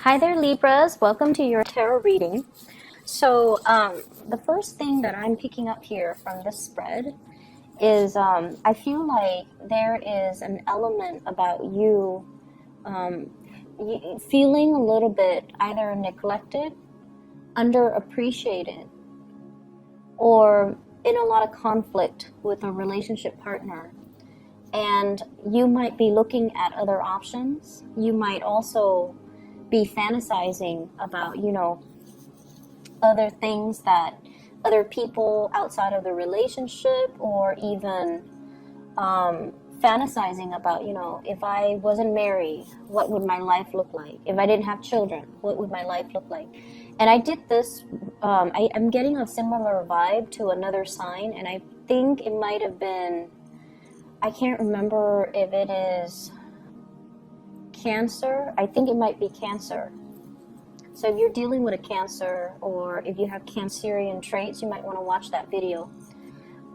Hi there, Libras. Welcome to your tarot reading. So, the first thing that I'm picking up here from this spread is I feel like there is an element about you, feeling a little bit either neglected, underappreciated, or in a lot of conflict with a relationship partner. And you might be looking at other options. You might also be fantasizing about, other things that other people outside of the relationship, or even fantasizing about, if I wasn't married, what would my life look like? If I didn't have children, what would my life look like? And I did this, I'm getting a similar vibe to another sign, and I think it might have been, I can't remember if it is Cancer. I think it might be Cancer. So if you're dealing with a Cancer, or if you have Cancerian traits, you might want to watch that video.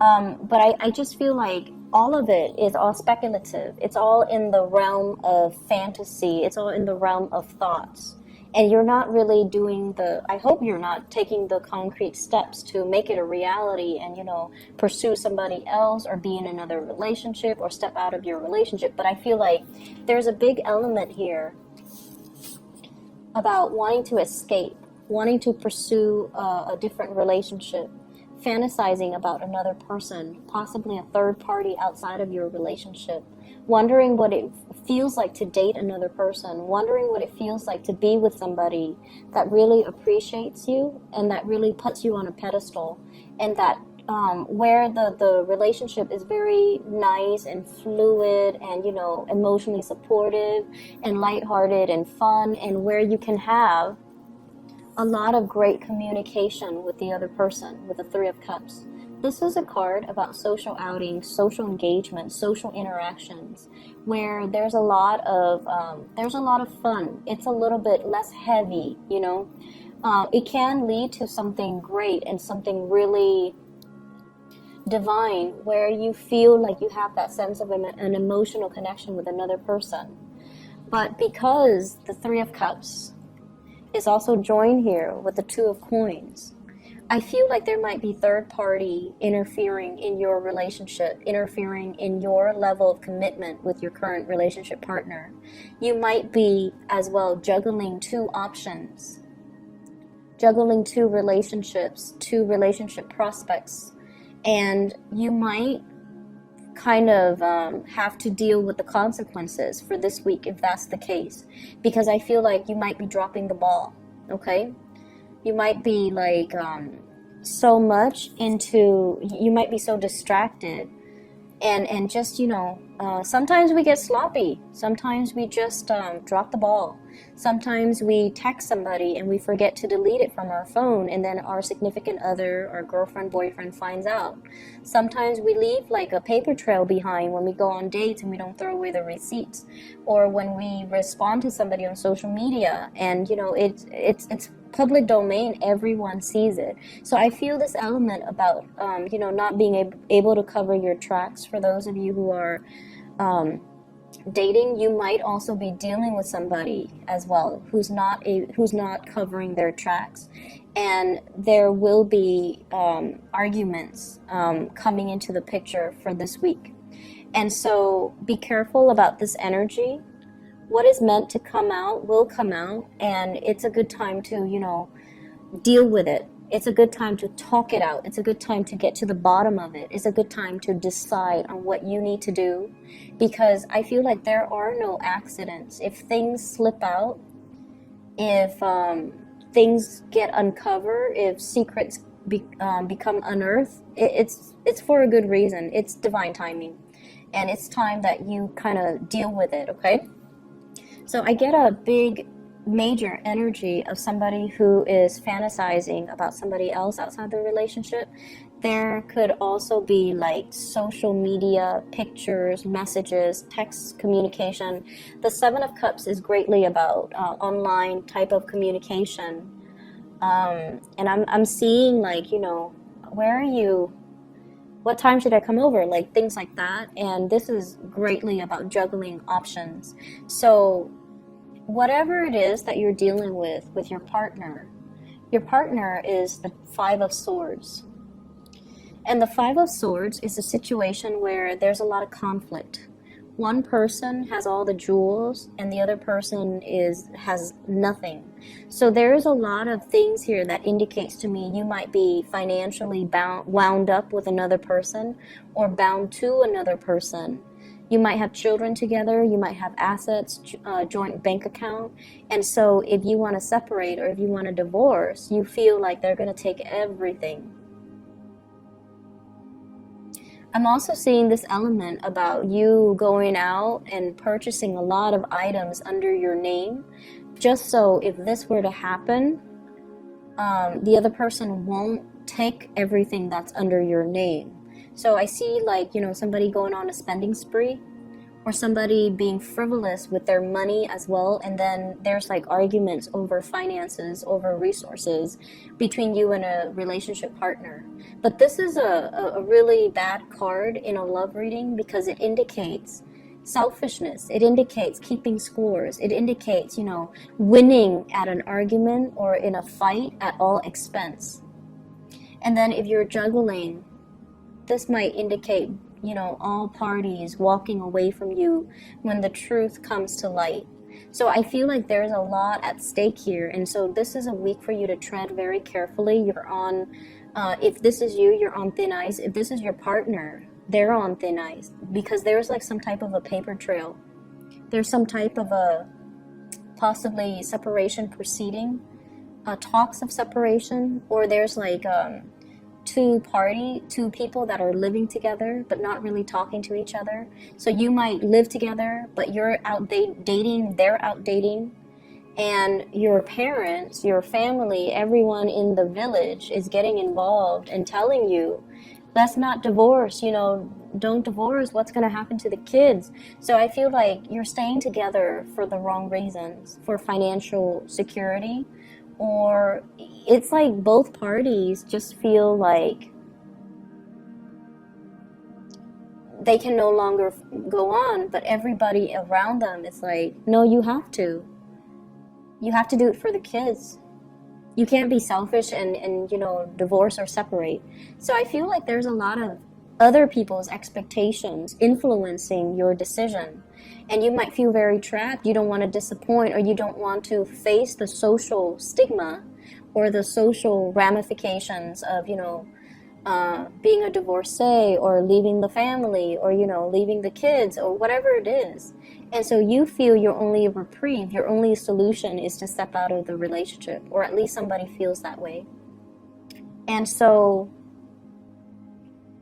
But I just feel like all of it is all speculative. It's all in the realm of fantasy. It's all in the realm of thoughts. And you're not really doing I hope you're not taking the concrete steps to make it a reality and, pursue somebody else or be in another relationship or step out of your relationship. But I feel like there's a big element here about wanting to escape, wanting to pursue a different relationship, fantasizing about another person, possibly a third party outside of your relationship, wondering what it feels like to date another person, wondering what it feels like to be with somebody that really appreciates you and that really puts you on a pedestal, and that where the relationship is very nice and fluid and, emotionally supportive and lighthearted and fun, and where you can have a lot of great communication with the other person, with the Three of Cups. This is a card about social outings, social engagement, social interactions, where there's a lot of fun. It's a little bit less heavy, It can lead to something great and something really divine, where you feel like you have that sense of an emotional connection with another person. But because the Three of Cups is also joined here with the Two of Coins, I feel like there might be third party interfering in your relationship, interfering in your level of commitment with your current relationship partner. You might be as well juggling two options, juggling two relationships, two relationship prospects, and you might kind of have to deal with the consequences for this week if that's the case, because I feel like you might be dropping the ball, okay? You might be like you might be so distracted and just, sometimes we get sloppy. Sometimes we just drop the ball. Sometimes we text somebody and we forget to delete it from our phone, and then our significant other or girlfriend, boyfriend finds out. Sometimes we leave like a paper trail behind when we go on dates and we don't throw away the receipts, or when we respond to somebody on social media and, it's public domain, everyone sees it. So I feel this element about, not being able to cover your tracks. For those of you who are dating, you might also be dealing with somebody as well who's not covering their tracks, and there will be arguments coming into the picture for this week. And so be careful about this energy. What is meant to come out will come out, and it's a good time to, deal with it. It's a good time to talk it out. It's a good time to get to the bottom of it. It's a good time to decide on what you need to do, because I feel like there are no accidents. If things slip out, if things get uncovered, if secrets become unearthed, it's for a good reason. It's divine timing, and it's time that you kind of deal with it, okay? So I get a big, major energy of somebody who is fantasizing about somebody else outside the relationship. There could also be like social media, pictures, messages, text communication. The Seven of Cups is greatly about online type of communication. And I'm seeing like, where are you? What time should I come over? Like things like that. And this is greatly about juggling options. So whatever it is that you're dealing with your partner is the Five of Swords. And the Five of Swords is a situation where there's a lot of conflict. One person has all the jewels and the other person has nothing. So there's a lot of things here that indicates to me you might be financially wound up with another person or bound to another person. You might have children together, you might have assets, joint bank account. And so if you want to separate or if you want to divorce, you feel like they're going to take everything. I'm also seeing this element about you going out and purchasing a lot of items under your name, just so if this were to happen, the other person won't take everything that's under your name. So I see, like, you know, somebody going on a spending spree, or somebody being frivolous with their money as well, and then there's like arguments over finances, over resources between you and a relationship partner. But this is a really bad card in a love reading because it indicates selfishness. It indicates keeping scores. It indicates, you know, winning at an argument or in a fight at all expense. And then if you're juggling, this might indicate, you know, all parties walking away from you when the truth comes to light. So I feel like there's a lot at stake here. And so this is a week for you to tread very carefully. You're on, if this is you, you're on thin ice. If this is your partner, they're on thin ice because there's like some type of a paper trail. There's some type of a possibly separation proceeding, talks of separation, or there's like two people that are living together but not really talking to each other. So you might live together, but you're out dating, they're out dating, and your parents, your family, everyone in the village is getting involved and telling you, let's not divorce, you know, don't divorce, what's going to happen to the kids? So I feel like you're staying together for the wrong reasons, for financial security, or it's like both parties just feel like they can no longer go on, but everybody around them is like, no, you have to do it for the kids. You can't be selfish and you know, divorce or separate. So I feel like there's a lot of other people's expectations influencing your decision. And you might feel very trapped. You don't want to disappoint, or you don't want to face the social stigma or the social ramifications of, you know, being a divorcee or leaving the family or, you know, leaving the kids or whatever it is. And so you feel your only reprieve, your only solution is to step out of the relationship, or at least somebody feels that way. And so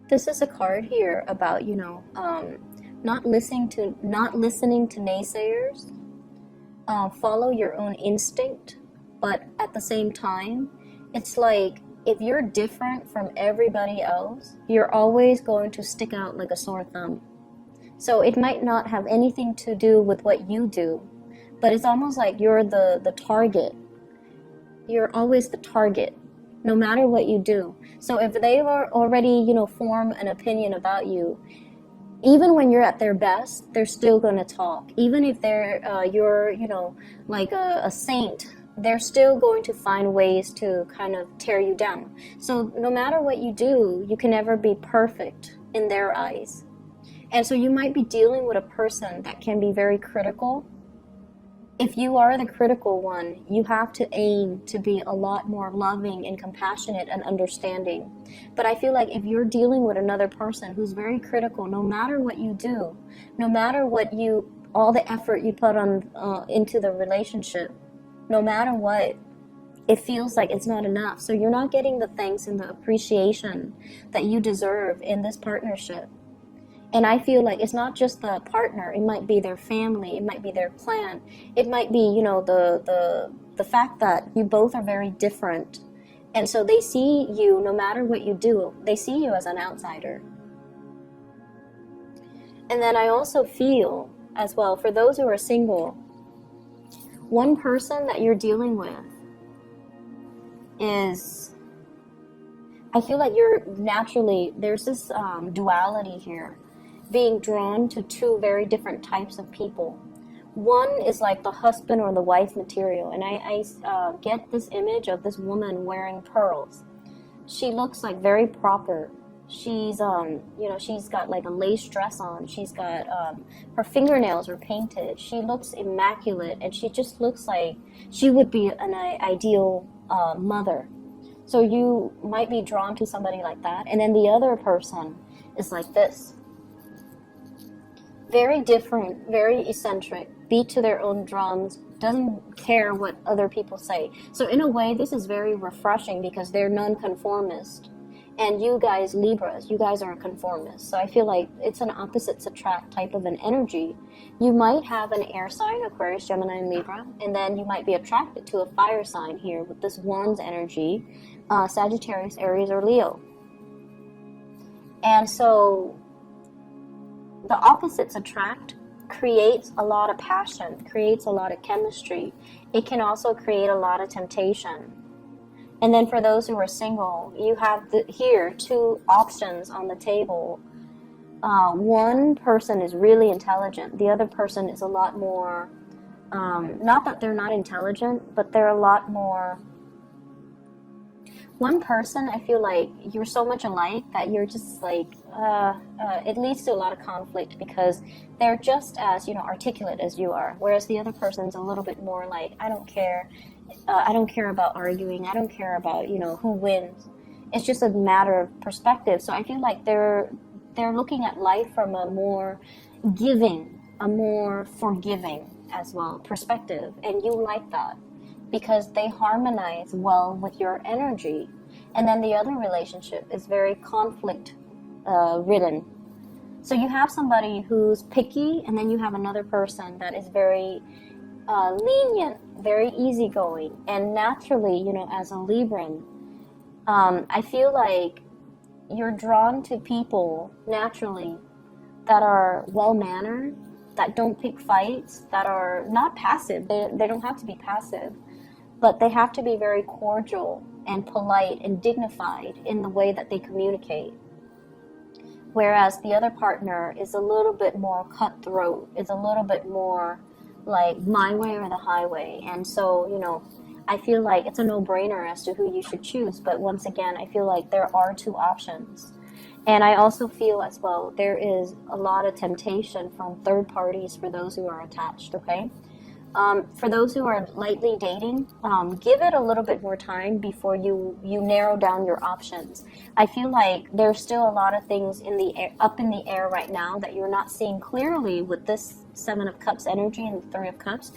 this is a card here about, you know, not listening to naysayers. Follow your own instinct, but at the same time, it's like if you're different from everybody else, you're always going to stick out like a sore thumb. So it might not have anything to do with what you do, but it's almost like you're the target. You're always the target, no matter what you do. So if they are already, you know, form an opinion about you, even when you're at their best, they're still going to talk. Even if you're, you know, like a saint, they're still going to find ways to kind of tear you down. So no matter what you do, you can never be perfect in their eyes. And so you might be dealing with a person that can be very critical. If you are the critical one, you have to aim to be a lot more loving and compassionate and understanding. But I feel like if you're dealing with another person who's very critical, no matter what you do, no matter what all the effort you put on into the relationship, no matter what, it feels like it's not enough. So you're not getting the thanks and the appreciation that you deserve in this partnership. And I feel like it's not just the partner. It might be their family. It might be their clan. It might be, you know, the fact that you both are very different. And so they see you, no matter what you do, they see you as an outsider. And then I also feel as well, for those who are single, one person that you're dealing with is, I feel like you're naturally, there's this duality here, being drawn to two very different types of people. One is like the husband or the wife material, and I get this image of this woman wearing pearls. She looks like very proper. She's you know, she's got like a lace dress on. She's got her fingernails are painted. She looks immaculate, and she just looks like she would be an ideal mother. So you might be drawn to somebody like that. And then the other person is like this. Very different, very eccentric, beat to their own drums, doesn't care what other people say. So in a way, this is very refreshing because they're nonconformist. And you guys, Libras, you guys are conformists. So I feel like it's an opposites attract type of an energy. You might have an air sign, Aquarius, Gemini, and Libra, and then you might be attracted to a fire sign here with this Wands energy, Sagittarius, Aries, or Leo. And so the opposites attract creates a lot of passion, creates a lot of chemistry. It can also create a lot of temptation. And then for those who are single, you have here two options on the table. One person is really intelligent. The other person is a lot more, not that they're not intelligent, but they're a lot more. One person, I feel like you're so much alike that you're just like, it leads to a lot of conflict because they're just as, you know, articulate as you are. Whereas the other person's a little bit more like, I don't care. I don't care about arguing. I don't care about, you know, who wins. It's just a matter of perspective. So I feel like they're looking at life from a more giving, a more forgiving as well perspective. And you like that, because they harmonize well with your energy. And then the other relationship is very conflict ridden. So you have somebody who's picky, and then you have another person that is very lenient, very easygoing. And naturally, you know, as a Libran, I feel like you're drawn to people naturally that are well-mannered, that don't pick fights, that are not passive. They don't have to be passive, but they have to be very cordial and polite and dignified in the way that they communicate. Whereas the other partner is a little bit more cutthroat, is a little bit more like my way or the highway. And so, you know, I feel like it's a no-brainer as to who you should choose. But once again, I feel like there are two options. And I also feel as well, there is a lot of temptation from third parties for those who are attached, okay? For those who are lightly dating, give it a little bit more time before you narrow down your options. I feel like there's still a lot of things in the air, up in the air right now that you're not seeing clearly with this Seven of Cups energy and the Three of Cups.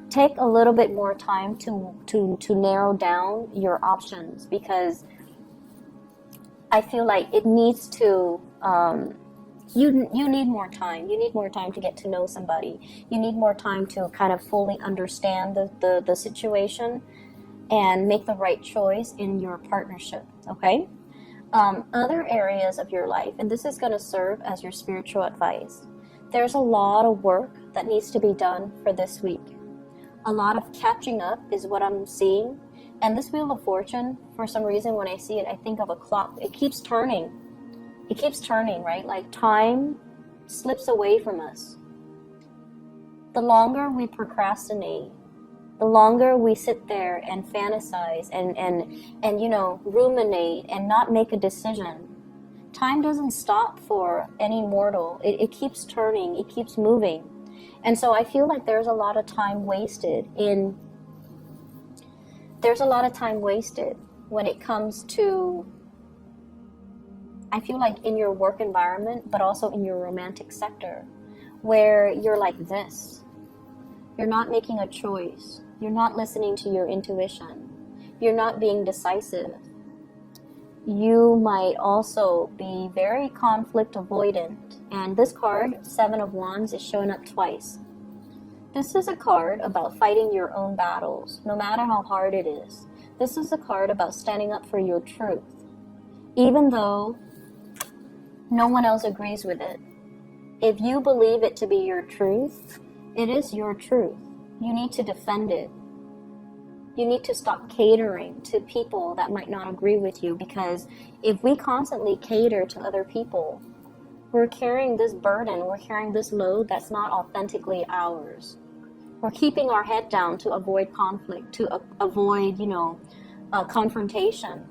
Take a little bit more time to narrow down your options, because I feel like it needs to. You need more time. You need more time to get to know somebody. You need more time to kind of fully understand the situation and make the right choice in your partnership, okay? Other areas of your life, and this is going to serve as your spiritual advice. There's a lot of work that needs to be done for this week. A lot of catching up is what I'm seeing. And this Wheel of Fortune, for some reason, when I see it, I think of a clock. It keeps turning. It keeps turning, right? Like time slips away from us. The longer we procrastinate, the longer we sit there and fantasize and you know, ruminate and not make a decision, time doesn't stop for any mortal. It keeps turning, it keeps moving. And so I feel like there's a lot of time wasted when it comes to, I feel like in your work environment, but also in your romantic sector, where you're like this. You're not making a choice. You're not listening to your intuition. You're not being decisive. You might also be very conflict avoidant. And this card, Seven of Wands, is showing up twice. This is a card about fighting your own battles, no matter how hard it is. This is a card about standing up for your truth, even though no one else agrees with it. If you believe it to be your truth, it is your truth. You need to defend it. You need to stop catering to people that might not agree with you, because if we constantly cater to other people, we're carrying this burden, we're carrying this load that's not authentically ours. We're keeping our head down to avoid conflict, to avoid, confrontation.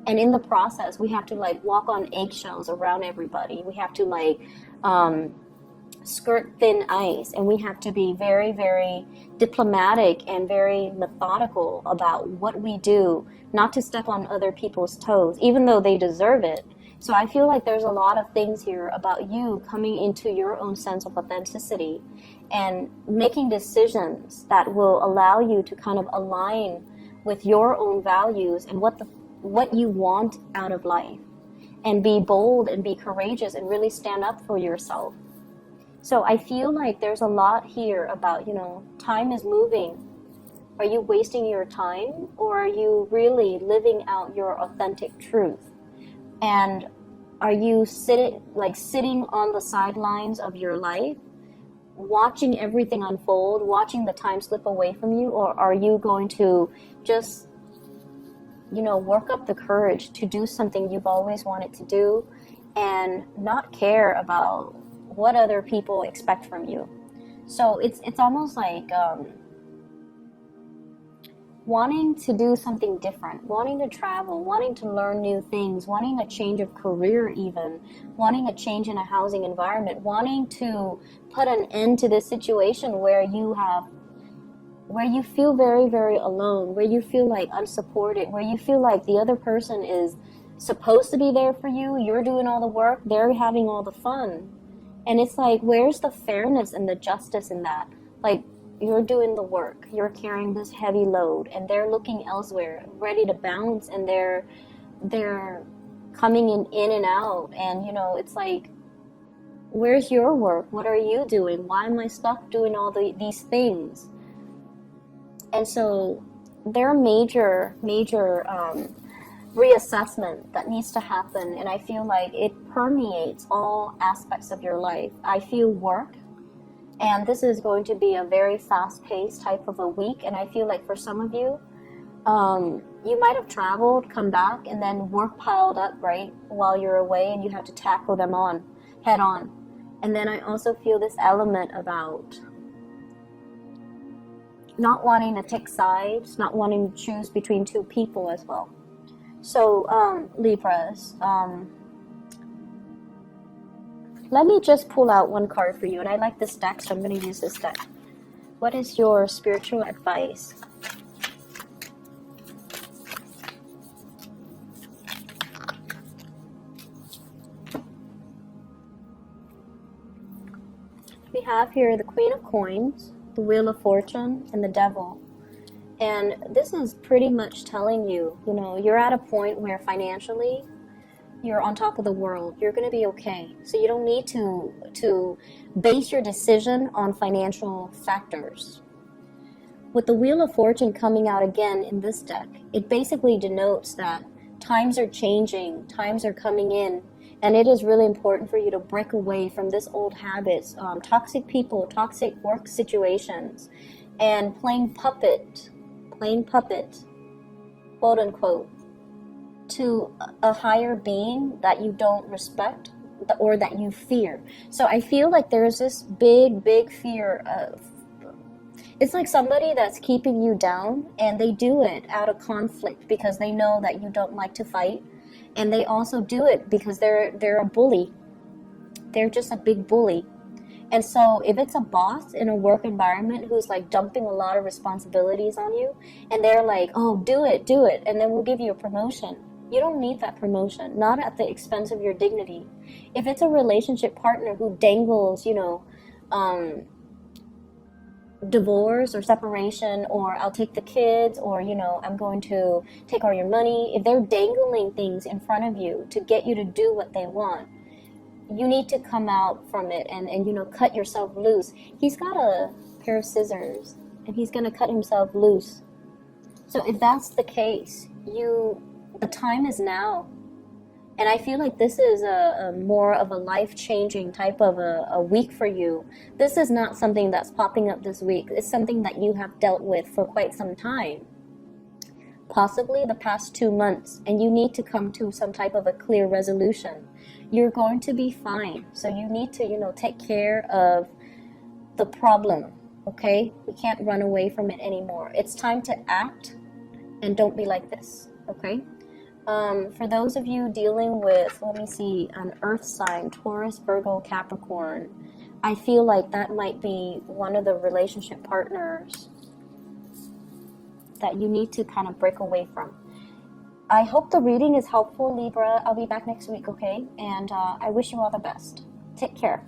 And in the process, we have to like walk on eggshells around everybody. We have to like skirt thin ice, and we have to be very, very diplomatic and very methodical about what we do, not to step on other people's toes, even though they deserve it. So I feel like there's a lot of things here about you coming into your own sense of authenticity and making decisions that will allow you to kind of align with your own values and what you want out of life, and be bold and be courageous and really stand up for yourself. So I feel like there's a lot here about, time is moving. Are you wasting your time, or are you really living out your authentic truth? And are you sitting on the sidelines of your life, watching everything unfold, watching the time slip away from you? Or are you going to just, work up the courage to do something you've always wanted to do and not care about what other people expect from you? So it's almost like wanting to do something different, wanting to travel, wanting to learn new things, wanting a change of career even, wanting a change in a housing environment, wanting to put an end to this situation where you feel very, very alone, where you feel like unsupported, where you feel like the other person is supposed to be there for you, you're doing all the work, they're having all the fun. And it's like, where's the fairness and the justice in that? Like, you're doing the work, you're carrying this heavy load, and they're looking elsewhere, ready to bounce, and they're coming in and out, and it's like, where's your work? What are you doing? Why am I stuck doing all these things? And so there are major reassessment that needs to happen, and I feel like it permeates all aspects of your life. I feel work, and this is going to be a very fast-paced type of a week, and I feel like for some of you, you might have traveled, come back, and then work piled up, right, while you're away, and you have to tackle them head on. And then I also feel this element about not wanting to take sides, not wanting to choose between two people as well. So, Libras, let me just pull out one card for you, and I like this deck, so I'm going to use this deck. What is your spiritual advice? We have here the Queen of Coins, the Wheel of Fortune, and the Devil. And this is pretty much telling you, you're at a point where financially you're on top of the world. You're going to be okay. So you don't need to base your decision on financial factors. With the Wheel of Fortune coming out again in this deck, it basically denotes that times are changing, times are coming in, and it is really important for you to break away from this old habits, toxic people, toxic work situations, and playing puppet, quote unquote, to a higher being that you don't respect or that you fear. So I feel like there's this big fear of, it's like somebody that's keeping you down, and they do it out of conflict because they know that you don't like to fight, and they also do it because they're a bully. They're just a big bully. And so if it's a boss in a work environment who's like dumping a lot of responsibilities on you, and they're like, oh, do it, and then we'll give you a promotion. You don't need that promotion, not at the expense of your dignity. If it's a relationship partner who dangles, divorce or separation, or I'll take the kids, or, I'm going to take all your money. If they're dangling things in front of you to get you to do what they want, you need to come out from it and cut yourself loose. He's got a pair of scissors, and he's going to cut himself loose. So if that's the case, the time is now. And I feel like this is a more of a life-changing type of a week for you. This is not something that's popping up this week. It's something that you have dealt with for quite some time, possibly the past 2 months, and you need to come to some type of a clear resolution. You're going to be fine. So you need to, take care of the problem. okay? We can't run away from it anymore. It's time to act, and don't be like this, okay? For those of you dealing with, let me see, an earth sign, Taurus, Virgo, Capricorn, I feel like that might be one of the relationship partners that you need to kind of break away from. I hope the reading is helpful, Libra. I'll be back next week, okay? And I wish you all the best. Take care.